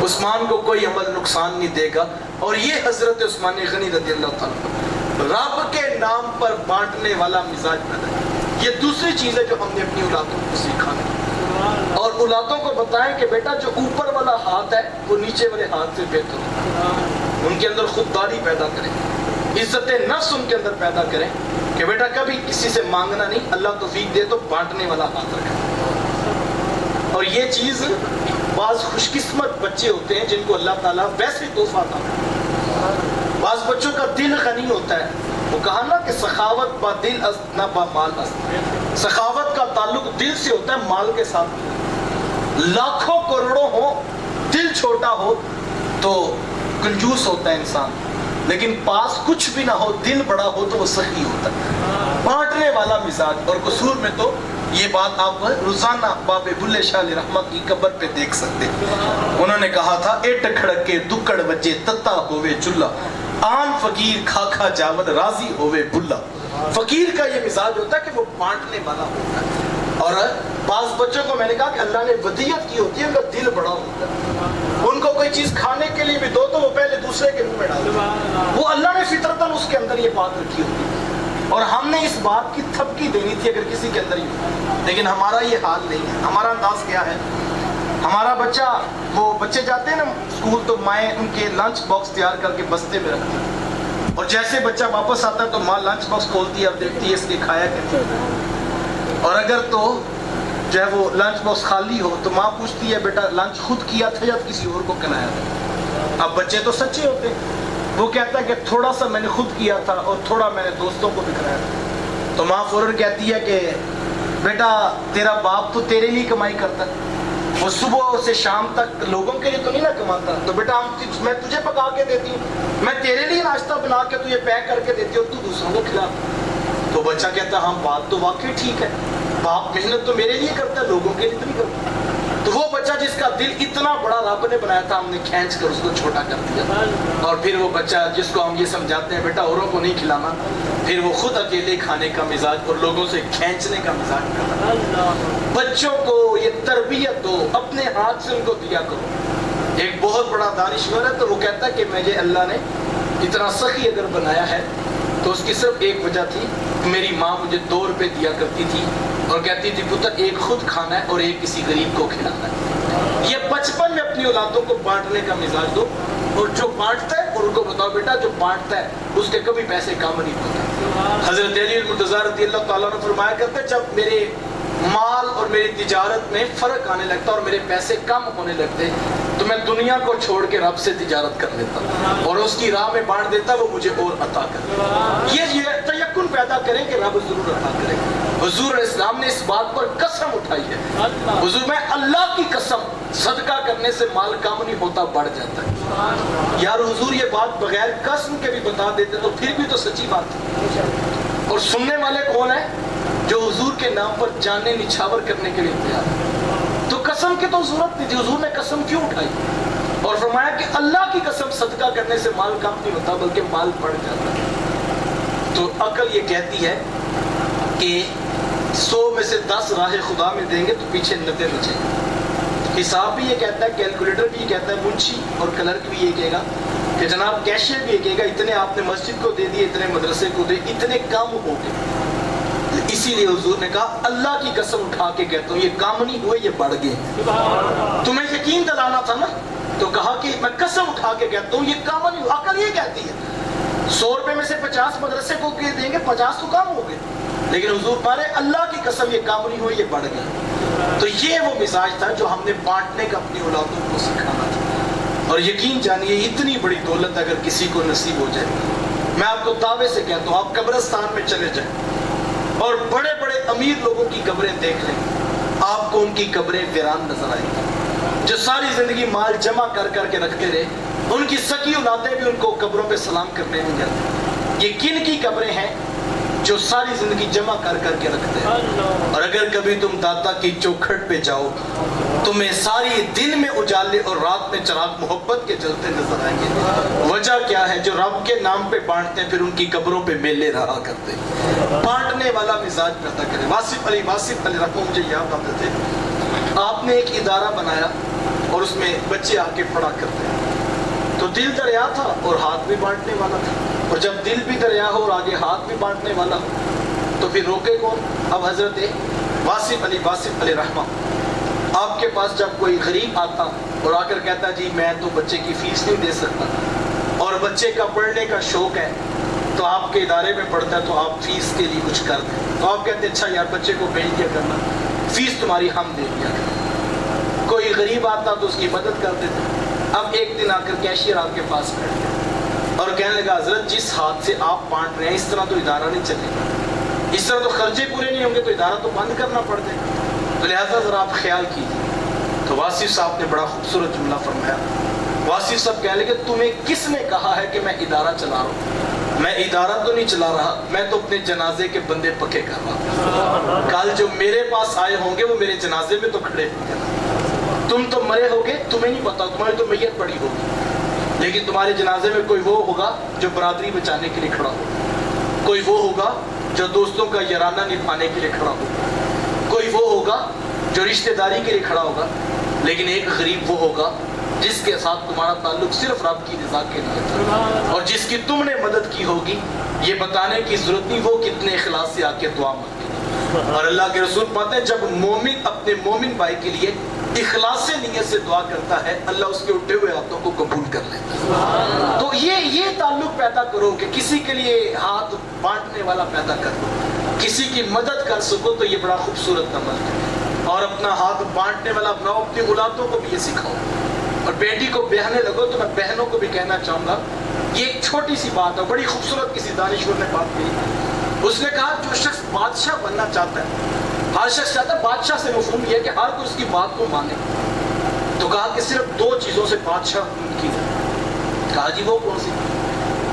[SPEAKER 1] عثمان کو کوئی عمل نقصان نہیں دے گا۔ اور یہ حضرت عثمان غنی رضی اللہ تعالیٰ رب کے نام پر بانٹنے والا مزاج پیدا ہے۔ یہ دوسری چیز ہے جو ہم نے اپنی اولادوں کو سکھانا ہے، اور اولادوں کو بتائیں کہ بیٹا جو اوپر والا ہاتھ ہے وہ نیچے والے ہاتھ سے بہتر ہے۔ ان کے اندر خودداری پیدا کریں، عزت نفس ان کے اندر پیدا کریں کہ بیٹا کبھی کسی سے مانگنا نہیں، اللہ توفیق دے تو بانٹنے والا ہاتھ رکھیں۔ اور یہ چیز بعض خوش قسمت بچے ہوتے ہیں جن کو اللہ تعالیٰ ویسے تحفہ عطا کرتا ہے۔ بعض بچوں کا دل غنی ہوتا ہے، وہ کہا نا کہ سخاوت با دل است نہ با مال است۔ سخاوت کا تعلق دل سے ہوتا ہے، مال کے ساتھ نہیں۔ لاکھوں کروڑوں ہو، دل چھوٹا ہو تو کنجوس ہوتا ہے انسان، لیکن پاس کچھ بھی نہ ہو، دل بڑا ہو تو وہ سخی ہوتا ہے، بانٹنے والا مزاج۔ اور قصور میں تو یہ بات آپ روزانہ بابے بلے شاہ علیہ رحمہ کی قبر پہ دیکھ سکتے ہیں۔ انہوں نے کہا تھا اٹ کھڑکے دکڑ بجے تتا ہوئے چلا، آن فقیر کھا کھا جاود راضی ہوئے بلا۔ فقیر کا یہ مزاج ہوتا ہے کہ وہ بانٹنے والا ہوتا ہے۔ اور بعض بچوں کو میں نے کہا کہ اللہ نے ودیت کی ہوتی ہے، ان کا دل بڑا ہوتا ہے، ان کو کوئی چیز کھانے کے لیے بھی دو تو وہ پہلے دوسرے کے منہ میں ڈالتے ہیں، وہ اللہ نے فطرتاً اس کے اندر یہ بات رکھی ہوتی ہے، اور ہم نے اس بات کی تھپکی دینی تھی اگر کسی کے اندر ہی ہو۔ لیکن ہمارا یہ حال نہیں ہے۔ ہمارا انداز کیا ہے، ہمارا بچہ، وہ بچے جاتے ہیں نا اسکول تو مائیں ان کے لنچ باکس تیار کر کے بستے میں رکھتی ہیں، اور جیسے بچہ واپس آتا ہے تو ماں لنچ باکس کھولتی ہے اور دیکھتی ہے اس کے کھایا کیا، اور اگر تو جو ہے وہ لنچ باکس خالی ہو تو ماں پوچھتی ہے بیٹا لنچ خود کیا تھا یا کسی اور کو کھلایا تھا؟ اب بچے تو سچے ہوتے ہیں، وہ کہتا ہے کہ تھوڑا سا میں نے خود کیا تھا اور تھوڑا میں نے دوستوں کو بھی کھلایا تھا۔ تو ماں فوراً کہتی ہے کہ بیٹا تیرا باپ تو تیرے لیے کمائی کرتا ہے، وہ صبح سے شام تک لوگوں کے لیے تو نہیں نہ کماتا، تو بیٹا میں تجھے پکا کے دیتی ہوں، میں تیرے لیے ناشتہ بنا کے تجھے پیک کر کے دیتی ہوں، تو دوسروں کو کھلاتا۔ تو بچہ کہتا ہے ہاں بات تو واقعی ٹھیک ہے، باپ محنت تو میرے لیے کرتا ہے، لوگوں کے لیے تو نہیں کرتا۔ تو وہ بچہ جس کا دل اتنا بڑا رب نے بنایا تھا، ہم نے کھینچ کر اس کو چھوٹا کر دیا، اور پھر وہ بچہ جس کو ہم یہ سمجھاتے ہیں بیٹا اوروں کو نہیں کھلانا، پھر وہ خود اکیلے کھانے کا مزاج اور لوگوں سے کھینچنے کا مزاج کرتا۔ بچوں کو یہ تربیت دو، اپنے ہاتھ سے ان کو دیا کرو۔ ایک بہت بڑا دانشور ہے تو وہ کہتا ہے کہ مجھے اللہ نے اتنا سخی اگر بنایا ہے تو اس کی صرف ایک وجہ تھی، میری ماں مجھے 2 روپے دیا کرتی تھی اور کہتی تھی پتر ایک خود کھانا ہے اور ایک کسی غریب کو کھلانا ہے۔ یہ بچپن میں اپنی اولادوں کو بانٹنے کا مزاج دو، اور جو بانٹتا ہے اور ان کو بتاؤ بیٹا جو بانٹتا ہے اس کے کبھی پیسے کم نہیں ہوتے۔ حضرت علی المرتضیٰ رضی اللہ تعالیٰ عنہ فرمایا کرتے جب میرے مال اور میری تجارت میں فرق آنے لگتا اور میرے پیسے کم ہونے لگتے تو میں دنیا کو چھوڑ کے رب سے تجارت کر لیتا اور اس کی راہ میں بانٹ دیتا، وہ مجھے اور عطا کر۔ یہ تیقن پیدا کریں کہ رب ضرور عطا کرے۔ حضور علیہ السلام نے اس بات پر قسم اٹھائی ہے، حضور میں اللہ کی قسم صدقہ کرنے سے مال کم نہیں ہوتا، بڑھ جاتا ہے۔ یار حضور یہ بات بغیر قسم کے بھی بتا دیتے تو پھر بھی تو سچی بات ہے۔ اور سننے والے کون ہیں؟ جو حضور کے نام پر جانیں نچھاور کرنے کے لیے تیار ہے۔ تو قسم کی تو ضرورت نہیں تھی، حضور نے قسم کیوں اٹھائی؟ اور فرمایا کہ اللہ کی قسم صدقہ کرنے سے مال کم نہیں ہوتا بلکہ مال بڑھ جاتا ہے۔ تو عقل یہ کہتی ہے کہ 100 میں سے 10 راہ خدا میں دیں گے تو پیچھے 90 بچیں گے۔ حساب بھی یہ کہتا ہے، کیلکولیٹر بھی یہ کہتا ہے، منشی اور کلرک بھی یہ کہے گا کہ جناب کیشیئر بھی یہ کہے گا اتنے آپ نے مسجد کو دے دیے، اتنے مدرسے کو دے، اتنے کم ہو گئے۔ اسی لیے حضور نے کہا اللہ کی قسم اٹھا کے کہتا ہوں یہ کم نہیں ہوئے، یہ بڑھ گئے۔ تمہیں یقین دلانا تھا نا، تو کہا کہ میں قسم اٹھا کے کہتا ہوں یہ کم نہیں ہوا۔ عقل یہ کہتی ہے 100 روپے میں سے 50 مدرسے کو دیں گے، 50 تو کم ہو گئے، لیکن حضور پارے اللہ کی قسم یہ کام نہیں ہوئی، یہ بڑھ گیا۔ تو یہ وہ مزاج تھا جو ہم نے بانٹنے کا اپنی اولادوں کو سکھانا تھا۔ اور یقین جانیے اتنی بڑی دولت اگر کسی کو نصیب ہو جائے، میں آپ کو دعوے سے کہتا ہوں آپ قبرستان میں چلے جائیں اور بڑے بڑے امیر لوگوں کی قبریں دیکھ لیں، آپ کو ان کی قبریں ویران نظر آئیں گی۔ جو ساری زندگی مال جمع کر کر کے رکھتے رہے، ان کی سکی اولادیں بھی ان کو قبروں پہ سلام کرنے نہیں جاتے۔ یہ کن کی قبریں ہیں؟ جو ساری زندگی جمع کر کر کے رکھتے ہیں۔ اور اگر کبھی تم داتا کی چوکھٹ پہ جاؤ تمہیں ساری دن میں اجالے اور رات میں چراغ محبت کے جلتے نظر آئیں گے۔ وجہ کیا ہے؟ جو رب کے نام پہ بانٹتے ہیں پھر ان کی قبروں پہ میلے رہا کرتے ہیں۔ بانٹنے والا مزاج پیدا کرے۔ واصف علی رحمہ مجھے یاد آتے تھے، آپ نے ایک ادارہ بنایا اور اس میں بچے آ کے پڑھا کرتے ہیں۔ تو دل دریا تھا اور ہاتھ بھی بانٹنے والا تھا، اور جب دل بھی دریا ہو اور آگے ہاتھ بھی بانٹنے والا ہو تو پھر روکے کون؟ اب حضرت واصف علی رحمہ آپ کے پاس جب کوئی غریب آتا اور آ کر کہتا جی میں تو بچے کی فیس نہیں دے سکتا اور بچے کا پڑھنے کا شوق ہے تو آپ کے ادارے میں پڑھتا ہے تو آپ فیس کے لیے کچھ کر دیں، تو آپ کہتے ہیں اچھا یار بچے کو بھیج دیا کرنا، فیس تمہاری ہم دے دیا کرنا۔ کوئی غریب آتا تو اس کی مدد کر دیتے۔ اب ایک دن آ کر کیشیئر آپ کے پاس بیٹھ گیا اور کہنے لگا حضرت جس ہاتھ سے آپ بانٹ رہے ہیں اس طرح تو ادارہ نہیں چلے گا، اس طرح تو خرچے پورے نہیں ہوں گے، تو ادارہ تو بند کرنا پڑ جائے گا، تو لہٰذا ذرا آپ خیال کیجیے۔ تو واصف صاحب نے بڑا خوبصورت جملہ فرمایا۔ واصف صاحب کہنے لگے تمہیں کس نے کہا ہے کہ میں ادارہ چلا رہا ہوں؟ میں ادارہ تو نہیں چلا رہا، میں تو اپنے جنازے کے بندے پکے کر رہا ہوں۔ کل جو میرے پاس آئے ہوں گے وہ میرے جنازے میں تو کھڑے ہوں گے۔ تم تو مرے ہوگے، تمہیں نہیں پتا، تمہاری تو میت پڑی ہوگی، لیکن تمہارے جنازے میں کوئی وہ ہوگا جو برادری بچانے کے لیے کھڑا ہوگا، کوئی وہ ہوگا جو دوستوں کا یارانہ نبھانے کے لیے کھڑا ہوگا، کوئی وہ ہوگا جو رشتہ داری کے لیے کھڑا ہوگا، لیکن ایک غریب وہ ہوگا جس کے ساتھ تمہارا تعلق صرف رب کی رضا کے لیے تھا اور جس کی تم نے مدد کی ہوگی، یہ بتانے کی ضرورت نہیں وہ کتنے اخلاص سے آ کے دعا مانگے۔ اور اللہ کے رسول پاتے ہیں جب مومن اپنے مومن بھائی کے لیے اخلاص سے نیت سے دعا کرتا ہے اللہ اس کے اٹھے ہوئے ہاتھوں کو قبول کر لیتا ہے۔ تو یہ تعلق پیدا کرو کہ کسی کے لیے ہاتھ بانٹنے والا پیدا کرو، کسی کی مدد کر سکو، تو یہ بڑا خوبصورت عمل ہے۔ اور اپنا ہاتھ بانٹنے والا بناؤ، اپنی اولادوں کو بھی یہ سکھاؤ۔ اور بیٹی کو بیاہنے لگو تو میں بہنوں کو بھی کہنا چاہوں گا، یہ ایک چھوٹی سی بات ہے، بڑی خوبصورت کسی دانشور نے بات کی۔ اس نے کہا جو شخص بادشاہ بننا چاہتا ہے، ہر شخص چاہتا ہے بادشاہ سے مفہوم یہ ہے کہ ہر کوئی اس کی بات کو مانے، تو کہا کہ صرف 2 چیزوں سے بادشاہ ممکن ہے۔ کہا جی وہ کون سی؟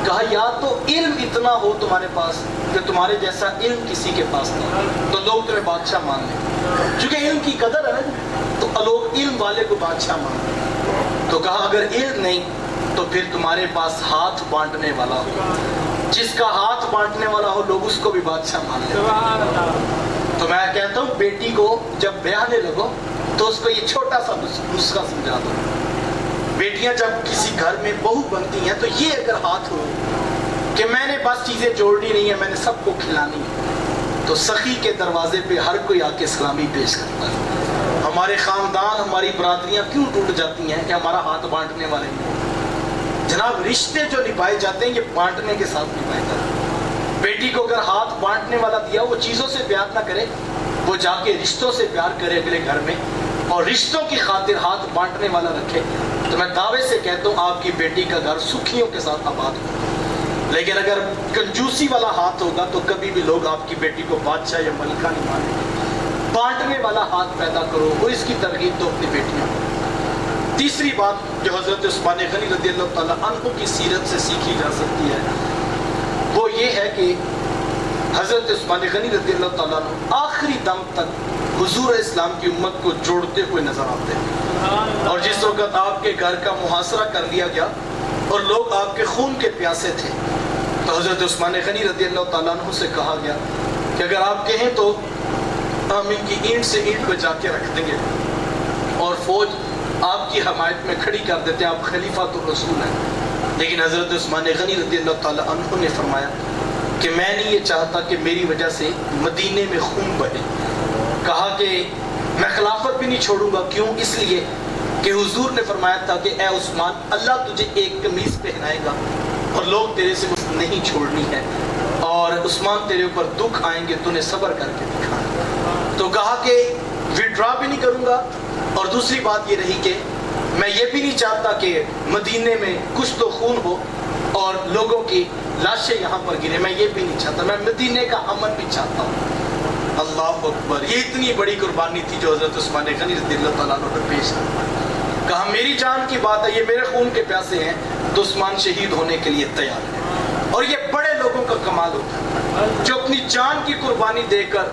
[SPEAKER 1] کہا یا تو علم اتنا ہو تمہارے پاس کہ تمہارے جیسا علم کسی کے پاس نہیں تو لوگ تمہیں بادشاہ مان لیں، چونکہ علم کی قدر ہے نا، تو لوگ علم والے کو بادشاہ مان لیں۔ تو کہا اگر علم نہیں تو پھر تمہارے پاس ہاتھ بانٹنے والا ہو، جس کا ہاتھ بانٹنے والا ہو لوگ اس کو بھی بادشاہ مان لیں۔ تو میں کہتا ہوں بیٹی کو جب بیاہنے لگو تو اس کو یہ چھوٹا سا نسخہ سمجھا دو۔ بیٹیاں جب کسی گھر میں بہو بنتی ہیں تو یہ اگر ہاتھ ہو کہ میں نے بس چیزیں جوڑنی نہیں ہے، میں نے سب کو کھلانی ہے، تو سخی کے دروازے پہ ہر کوئی آ کے سلامی پیش کرتا ہے۔ ہمارے خاندان ہماری برادریاں کیوں ٹوٹ جاتی ہیں کہ ہمارا ہاتھ بانٹنے والے نہیں؟ جناب رشتے جو نبھائے جاتے ہیں یہ بانٹنے کے ساتھ نبھائے جاتے ہیں۔ بیٹی کو اگر ہاتھ بانٹنے والا دیا، وہ چیزوں سے پیار نہ کرے، وہ جا کے رشتوں سے پیار کرے اگلے گھر میں، اور رشتوں کی خاطر ہاتھ بانٹنے والا رکھے، تو میں دعوے سے کہتا ہوں آپ کی بیٹی کا گھر سکھیوں کے ساتھ آباد ہوگا۔ لیکن اگر کنجوسی والا ہاتھ ہوگا تو کبھی بھی لوگ آپ کی بیٹی کو بادشاہ یا ملکہ نہیں مانیں گے۔ بانٹنے والا ہاتھ پیدا کرو، وہ اس کی ترغیب دو اپنی بیٹیوں کو۔ تیسری بات جو حضرت عثمان غنی رضی اللہ تعالیٰ عنہ کی سیرت سے سیکھی جا سکتی ہے وہ یہ ہے کہ حضرت عثمان غنی رضی اللہ تعالیٰ عنہ آخری دم تک حضور اسلام کی امت کو جوڑتے ہوئے نظر آتے ہیں. اور جس وقت آپ کے گھر کا محاصرہ کر لیا گیا اور لوگ آپ کے خون کے پیاسے تھے تو حضرت عثمان غنی رضی اللہ تعالیٰ عنہ سے کہا گیا کہ اگر آپ کہیں تو ہم ان کی اینٹ سے اینٹ بجا کے رکھ دیں گے اور فوج آپ کی حمایت میں کھڑی کر دیتے ہیں, آپ خلیفۃ الرسول ہیں. لیکن حضرت عثمان غنی رضی اللہ تعالیٰ عنہ نے فرمایا کہ میں نہیں یہ چاہتا کہ میری وجہ سے مدینے میں خون بہے. کہا کہ میں خلافت بھی نہیں چھوڑوں گا. کیوں؟ اس لیے کہ حضور نے فرمایا تھا کہ اے عثمان اللہ تجھے ایک قمیص پہنائے گا اور لوگ تیرے سے نہیں چھوڑنی ہے, اور عثمان تیرے اوپر دکھ آئیں گے تو نے صبر کر کے دکھانا. تو کہا کہ وڈرا بھی نہیں کروں گا, اور دوسری بات یہ رہی کہ میں یہ بھی نہیں چاہتا کہ مدینے میں کچھ تو خون ہو اور لوگوں کی لاشیں یہاں پر گرے, میں یہ بھی نہیں چاہتا, میں مدینے کا امن بھی چاہتا ہوں. اللہ اکبر. یہ اتنی بڑی قربانی تھی جو حضرت عثمان غنی رضی اللہ تعالیٰ عنہ نے پیش کی. کہا میری جان کی بات ہے, یہ میرے خون کے پیاسے ہیں تو عثمان شہید ہونے کے لیے تیار ہے. اور یہ بڑے لوگوں کا کمال ہوتا ہے جو اپنی جان کی قربانی دے کر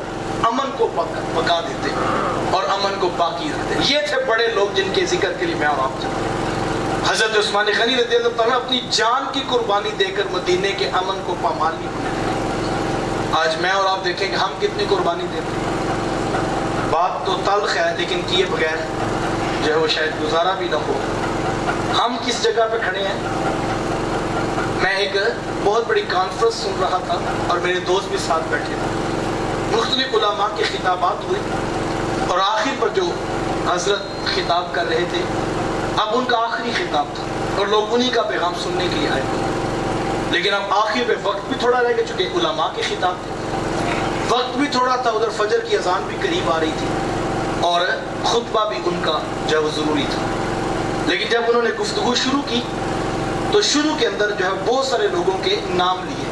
[SPEAKER 1] امن کو پکا دیتے اور امن کو باقی رکھتے. یہ تھے بڑے لوگ جن کے ذکر کے لیے میں اور آپ چاہتا ہوں. حضرت عثمان غنی رضی اللہ تعالیٰ اپنی جان کی قربانی دے کر مدینے کے امن کو پامال نہیں ہونے دیتے. آج میں اور آپ دیکھیں کہ ہم کتنی قربانی دیتے ہیں. بات تو تلخ ہے لیکن کیے بغیر جو ہے وہ شاید گزارا بھی نہ ہو. ہم کس جگہ پہ کھڑے ہیں؟ میں ایک بہت بڑی کانفرنس سن رہا تھا اور میرے دوست بھی ساتھ بیٹھے تھے. مختلف علماء کے خطابات ہوئے اور آخر پر جو حضرت خطاب کر رہے تھے اب ان کا آخری خطاب تھا اور لوگ انہی کا پیغام سننے کے لیے آئے تھے. لیکن اب آخر پہ وقت بھی تھوڑا رہ گیا چونکہ علماء کے خطاب تھے, وقت بھی تھوڑا تھا, ادھر فجر کی اذان بھی قریب آ رہی تھی اور خطبہ بھی ان کا جو ہے ضروری تھا. لیکن جب انہوں نے گفتگو شروع کی تو شروع کے اندر جو ہے بہت سارے لوگوں کے نام لیے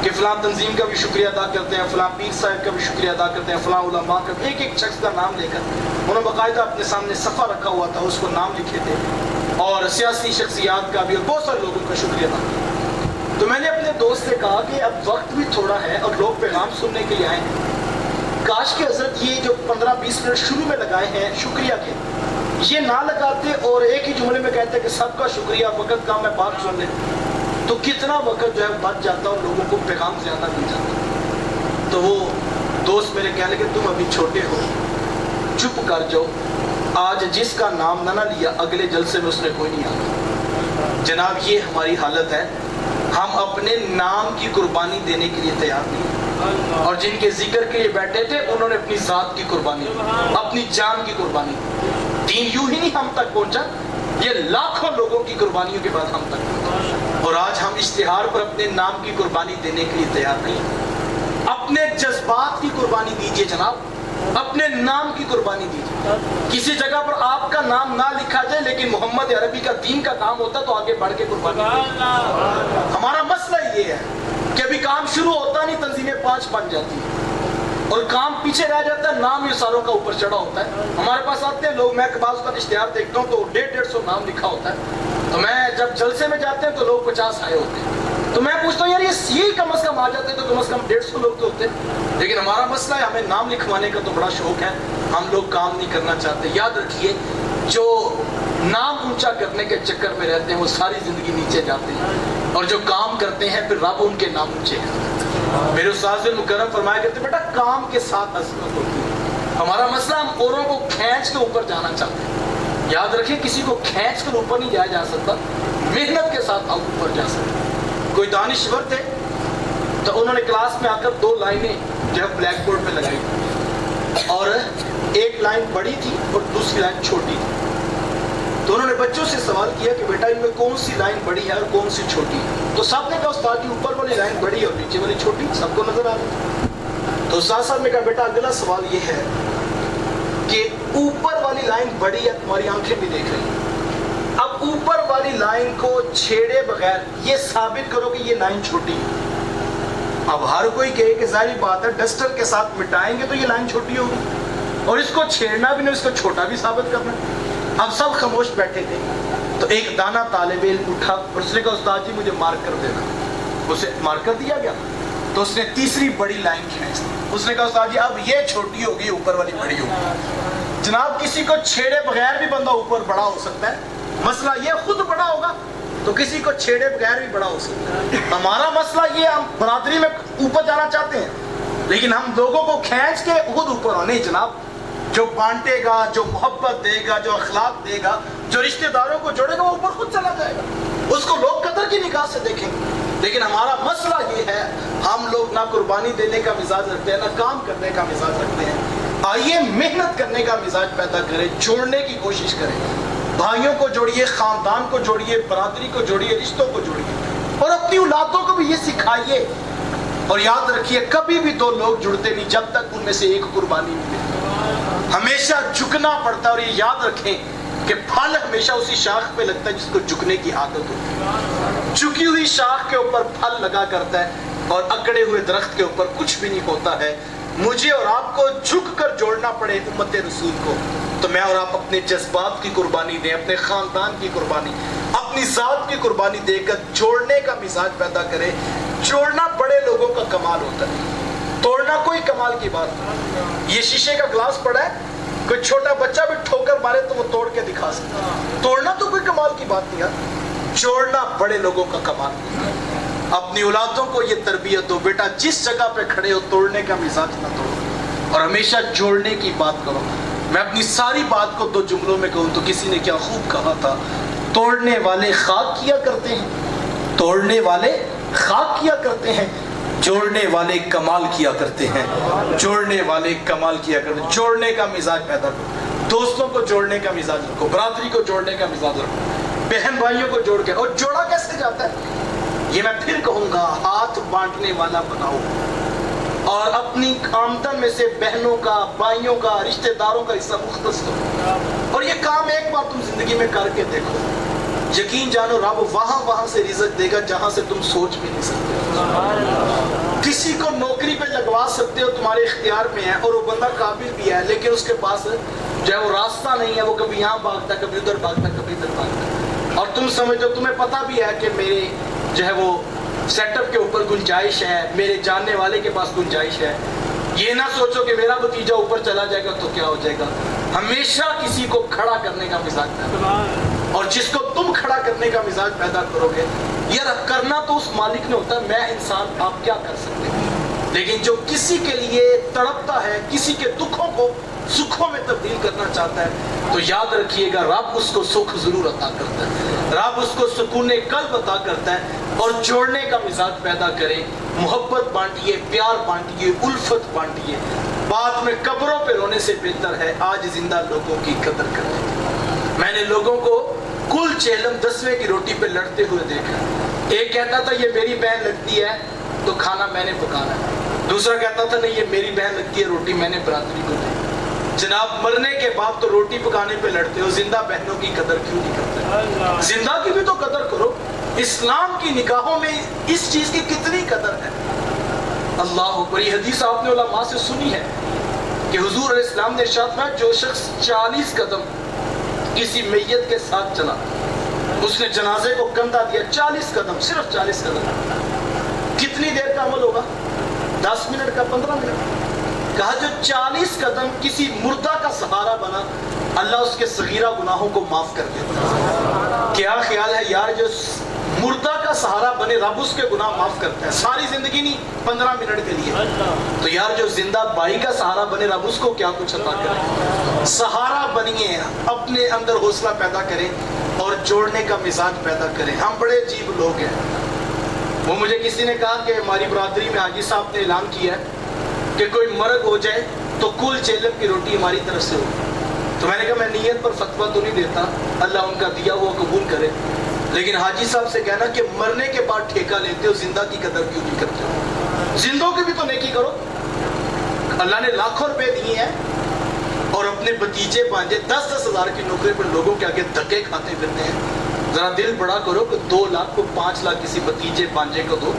[SPEAKER 1] کہ فلاں تنظیم کا بھی شکریہ ادا کرتے ہیں, فلاں پیر صاحب کا بھی شکریہ ادا کرتے ہیں, فلاں علماء کا, ایک ایک شخص کا نام لے کر انہوں نے باقاعدہ اپنے سامنے صفحہ رکھا ہوا تھا, اس کو نام لکھے تھے, اور سیاسی شخصیات کا بھی اور بہت سارے لوگوں کا شکریہ ادا کیا. تو میں نے اپنے دوست سے کہا کہ اب وقت بھی تھوڑا ہے اور لوگ پیغام سننے کے لیے آئے ہیں, کاش کہ حضرت یہ جو 15-20 منٹ شروع میں لگائے ہیں شکریہ کے یہ نہ لگاتے اور ایک ہی جملے میں کہتے کہ سب کا شکریہ, وقت کام ہے, بات سن لیں, تو کتنا وقت جو ہے بچ جاتا اور لوگوں کو پیغام زیادہ مل جاتا. تو وہ دوست میرے کہنے لگے تم ابھی چھوٹے ہو, چپ کر جاؤ, آج جس کا نام نہ لیا اگلے جلسے میں اس نے کوئی نہیں آنا. جناب یہ ہماری حالت ہے, ہم اپنے نام کی قربانی دینے کے لیے تیار نہیں, اور جن کے ذکر کے لیے بیٹھے تھے انہوں نے اپنی ذات کی قربانی, اپنی جان کی قربانی. دین یوں ہی نہیں ہم تک پہنچا, یہ لاکھوں لوگوں کی قربانیوں کے بعد ہم تک پہنچا. اور آج ہم اشتہار پر اپنے نام کی قربانی دینے کے لیے تیار نہیں. اپنے جذبات کی قربانی دیجئے جناب, اپنے نام کی قربانی دیجئے. کسی جگہ پر آپ کا نام نہ لکھا جائے لیکن محمد عربی کا دین کا کام ہوتا تو آگے بڑھ کے قربانی دیجئے. ہمارا مسئلہ یہ ہے کہ ابھی کام شروع ہوتا نہیں, تنظیمیں 5 بن جاتی ہیں اور کام پیچھے رہ جاتا ہے, نام یہ ساروں کا اوپر چڑھا ہوتا ہے. ہمارے پاس آتے ہیں لوگ, میں بعض کا اشتہار دیکھتا ہوں تو 150-150 نام لکھا ہوتا ہے, تو میں جب جلسے میں جاتے ہیں تو لوگ 50 آئے ہوتے ہیں. تو میں پوچھتا ہوں یار یہ کم از کم آ جاتے تو کم از کم 150 لوگ تو ہوتے. لیکن ہمارا مسئلہ ہے ہمیں نام لکھوانے کا تو بڑا شوق ہے, ہم لوگ کام نہیں کرنا چاہتے. یاد رکھیے جو نام اونچا کرنے کے چکر میں رہتے ہیں وہ ساری زندگی نیچے جاتے ہیں, اور جو کام کرتے ہیں پھر رب ان کے نام اونچے کرتے ہیں. میرے استاد مکرم فرمایا کرتے بیٹا کام کے ساتھ عظمت ہوتی ہے. ہمارا مسئلہ ہم اوروں کو کھینچ کے اوپر جانا چاہتے ہیں. یاد رکھیں کسی کو کھینچ کر اوپر نہیں جایا جا سکتا, محنت کے ساتھ آپ اوپر جا سکتے. کوئی دانشور تھے تو انہوں نے کلاس میں آ کر 2 لائنیں جو ہے بلیک بورڈ پہ لگائی, اور ایک لائن بڑی تھی اور دوسری لائن چھوٹی تھی. تو انہوں نے بچوں سے سوال کیا کہ بیٹا ان میں کون سی لائن بڑی ہے اور کون سی چھوٹی ہے. تو سب نے کہا استاد جی اوپر والی لائن بڑی اور نیچے والی چھوٹی, سب کو نظر آ رہی. تو استاد صاحب نے کہا بیٹا اگلا سوال یہ ہے کہ اوپر والی لائن بڑی ہے, تمہاری آنکھیں بھی دیکھ رہی ہیں, اب اوپر والی لائن کو چھیڑے بغیر یہ ثابت کرو کہ یہ لائن چھوٹی ہے. اب ہر کوئی کہے کہ ظاہری بات ہے ڈسٹر کے ساتھ مٹائیں گے تو یہ لائن چھوٹی ہوگی, اور اس کو چھیڑنا بھی نہیں, اس کو چھوٹا بھی ثابت کرنا.
[SPEAKER 2] اب سب خاموش بیٹھے تھے، تو ایک دانا طالب علم اٹھا اور اس نے کہا استاد جی مجھے مارک کر دینا. اسے مارک کر دیا گیا. تو اس نے تیسری بڑی لائن کھینچ دی. اس نے کہا استاد جی اب یہ چھوٹی ہوگی اوپر والی بڑی ہوگی. جناب کسی کو چھیڑے بغیر بھی بندہ اوپر بڑا ہو سکتا ہے، مسئلہ یہ خود بڑا ہوگا تو کسی کو چھیڑے بغیر بھی بڑا ہو سکتا ہے. ہمارا مسئلہ یہ ہم برادری میں اوپر جانا چاہتے ہیں لیکن ہم لوگوں کو کھینچ کے خود اوپر ہو. نہیں جناب، جو بانٹے گا، جو محبت دے گا، جو اخلاق دے گا، جو رشتہ داروں کو جوڑے گا وہ اوپر خود چلا جائے گا. اس کو لوگ قدر کی نگاہ سے دیکھیں گے. لیکن ہمارا مسئلہ یہ ہے ہم لوگ نہ قربانی دینے کا مزاج رکھتے ہیں نہ کام کرنے کا مزاج رکھتے ہیں. آئیے محنت کرنے کا مزاج پیدا کریں، جوڑنے کی کوشش کریں. بھائیوں کو جوڑیے، خاندان کو جوڑیے، برادری کو جوڑیے، رشتوں کو جوڑیے اور اپنی اولادوں کو بھی یہ سکھائیے. اور یاد رکھیے کبھی بھی دو لوگ جڑتے نہیں جب تک ان میں سے ایک قربانی نہیں ملے. ہمیشہ جھکنا پڑتا ہے. اور یہ یاد رکھیں کہ پھل ہمیشہ اسی شاخ پہ لگتا ہے جس کو جھکنے کی عادت ہوتی ہے. جھکی ہوئی شاخ کے اوپر پھل لگا کرتا ہے اور اکڑے ہوئے درخت کے اوپر کچھ بھی نہیں ہوتا ہے. مجھے اور آپ کو جھک کر جوڑنا پڑے امت رسول کو تو میں اور آپ اپنے جذبات کی قربانی دیں، اپنے خاندان کی قربانی، اپنی ذات کی قربانی دے کر جوڑنے کا مزاج پیدا کریں. جوڑنا بڑے لوگوں کا کمال ہوتا ہے، توڑنا کوئی کمال کی بات نہیں. یہ شیشے کا گلاس پڑا ہے، کوئی چھوٹا بچہ بھی ٹھوکر مارے تو وہ توڑ کے دکھا سکتا ہے. توڑنا تو کوئی کمال کی بات نہیں ہے، جوڑنا بڑے لوگوں کا کمال ہے. اپنی اولادوں کو یہ تربیت دو، بیٹا جس جگہ پہ کھڑے ہو توڑنے کا مزاج نہ توڑو اور ہمیشہ جوڑنے کی بات کرو. میں اپنی ساری بات کو دو جملوں میں کہوں تو کسی نے کیا خوب کہا تھا، توڑنے والے خاک کیا کرتے ہیں، توڑنے والے خاک کیا کرتے ہیں، جوڑنے والے کمال کیا کرتے ہیں، جوڑنے والے کمال کیا کرتے ہیں. جوڑنے کا مزاج پیدا کرو، دوستوں کو جوڑنے کا مزاج رکھو، برادری کو جوڑنے کا مزاج رکھو، بہن بھائیوں کو جوڑ کے. اور جوڑا کیسے جاتا ہے یہ میں پھر کہوں گا، ہاتھ بانٹنے والا بناؤ اور اپنی آمدن میں سے بہنوں کا، بھائیوں کا، رشتہ داروں کا حصہ مختص کرو. اور یہ کام ایک بار تم زندگی میں کر کے دیکھو، یقین جانو رب وہاں سے رزق دے گا جہاں سے تم سوچ بھی نہیں سکتے. کسی کو نوکری پہ لگوا سکتے ہو، تمہارے اختیار میں ہے اور وہ بندہ قابل بھی ہے لیکن اس کے پاس جو ہے وہ راستہ نہیں ہے، وہ کبھی یہاں بھاگتا، کبھی ادھر بھاگتا، کبھی ادھر بھاگتا. اور تم سمجھو تمہیں پتہ بھی ہے کہ میرے جو ہے وہ سیٹ اپ کے اوپر گنجائش ہے، میرے جاننے والے کے پاس گنجائش ہے. یہ نہ سوچو کہ میرا بھتیجا اوپر چلا جائے گا تو کیا ہو جائے گا. ہمیشہ کسی کو کھڑا کرنے کا مزاج پیدا، اور جس کو تم کھڑا کرنے کا مزاج پیدا کرو گے، یار کرنا تو اس مالک نے ہوتا ہے، میں انسان آپ کیا کر سکتے ہیں. لیکن جو کسی کے لیے تڑپتا ہے، کسی کے دکھوں کو سکھوں میں تبدیل کرنا چاہتا ہے تو یاد رکھیے گا رب اس کو سکھ ضرور عطا کرتا ہے، رب اس کو سکون قلب عطا کرتا ہے. اور جوڑنے کا مزاج پیدا کریں، محبت بانٹیے، پیار بانٹیے، الفت بانٹیے. بعد میں قبروں پہ رونے سے بہتر ہے آج زندہ لوگوں کی قدر کریں. میں نے لوگوں کو کل چہلم 10ویں کی روٹی پہ لڑتے ہوئے دیکھا. ایک کہتا تھا یہ میری بہن لگتی ہے تو کھانا میں نے پکانا ہے، دوسرا کہتا تھا نہیں یہ میری بہن لگتی ہے روٹی میں نے برادری کو دی. جناب مرنے کے بعد تو روٹی پکانے پہ لڑتے ہو، زندہ بہنوں کی قدر کیوں نہیں کرتے؟ زندہ کی بھی تو قدر کرو. اسلام کی نگاہوں میں اس چیز کی کتنی قدر ہے. اللہ اکبر. یہ حدیث آپ نے علماء سے سنی ہے کہ حضور علیہ السلام نے ارشاد فرمایا جو شخص 40 قدم کسی میت کے ساتھ چلا، اس نے جنازے کو کندھا دیا، 40 قدم، صرف 40 قدم، کتنی دیر کا عمل ہوگا؟ 10 منٹ کا، 15 منٹ. کہا جو 40 قدم کسی مردہ کا سہارا بنا، اللہ اس کے صغیرہ گناہوں کو معاف کر دیتا. کیا خیال ہے یار، جو مردہ کا سہارا بنے رب اس کے گناہ معاف کرتا ہے، ساری زندگی نہیں 15 منٹ کے لیے. تو یار جو زندہ بھائی کا سہارا بنے رب اس کو کیا کچھ عطا کرے. سہارا بنیے، اپنے اندر حوصلہ پیدا کریں اور جوڑنے کا مزاج پیدا کریں. ہم بڑے عجیب لوگ ہیں. وہ مجھے کسی نے کہا کہ ہماری برادری میں حاجی صاحب نے اعلان کیا ہے کہ کوئی مرگ ہو جائے تو کل چیلم کی روٹی ہماری طرف سے ہو. تو میں نے کہا میں نیت پر فتویٰ تو نہیں دیتا، اللہ ان کا دیا ہوا قبول کرے، لیکن حاجی صاحب سے کہنا کہ مرنے کے بعد ٹھیکہ لیتے ہو، زندہ کی قدر کیوں نہیں کرتے ہو؟ زندوں کی بھی تو نیکی کرو. اللہ نے لاکھوں روپے دیے ہیں اور اپنے بتیجے بانجے 10-10 ہزار کی نوکری پر لوگوں کے آگے دھکے کھاتے پھرتے ہیں. ذرا دل بڑا کرو کہ 2 لاکھ کو 5 لاکھ کسی بتیجے بانجے کو دو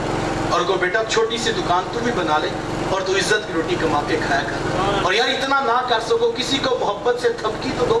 [SPEAKER 2] اور کو بیٹا چھوٹی سی دکان تو بھی بنا لے اور تو عزت کی روٹی کما کے کھایا کر. اور یار اتنا نہ کر سکو کسی کو محبت سے تھپکی تو دو.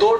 [SPEAKER 2] 2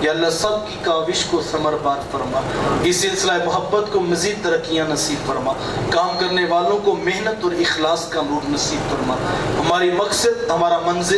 [SPEAKER 1] یا اللہ سب کی کاوش کو ثمر بار فرما، اس سلسلہ محبت کو مزید ترقیاں نصیب فرما، کام کرنے والوں کو محنت اور اخلاص کا نور نصیب فرما، ہماری مقصد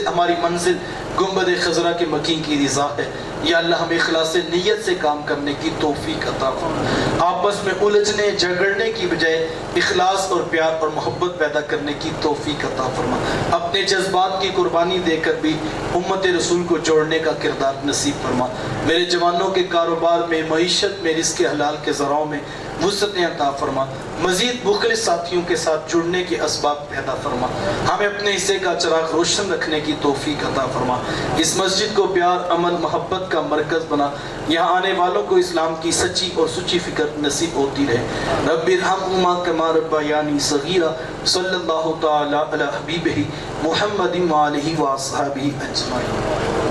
[SPEAKER 1] ہماری منزل گنبد خضرا کے مکین کی رضا ہے، یا اللہ ہمیں اخلاص نیت سے کام کرنے کی توفیق عطا فرما، آپس میں الجھنے جھگڑنے کی بجائے اخلاص اور پیار اور محبت پیدا کرنے کی توفیق عطا فرما، اپنے جذبات کی قربانی دے کر بھی امت رسول کو جوڑنے کا کردار نصیب فرما، میرے جوانوں کے کاروبار میں، معیشت میں، رزق حلال کے ذرائع میں وسعتیں عطا فرما، مزید مخلص ساتھیوں کے ساتھ جڑنے کے اسباب پیدا فرما، ہمیں اپنے حصے کا چراغ روشن رکھنے کی توفیق عطا فرما، اس مسجد کو پیار، امن، محبت کا مرکز بنا، یہاں آنے والوں کو اسلام کی سچی اور سچی فکر نصیب ہوتی رہے۔ رب ارحمہما کما ربیانی صغیرا، صلی اللہ تعالی علی حبیبہ محمد وآلہ وصحبہ اجمعین۔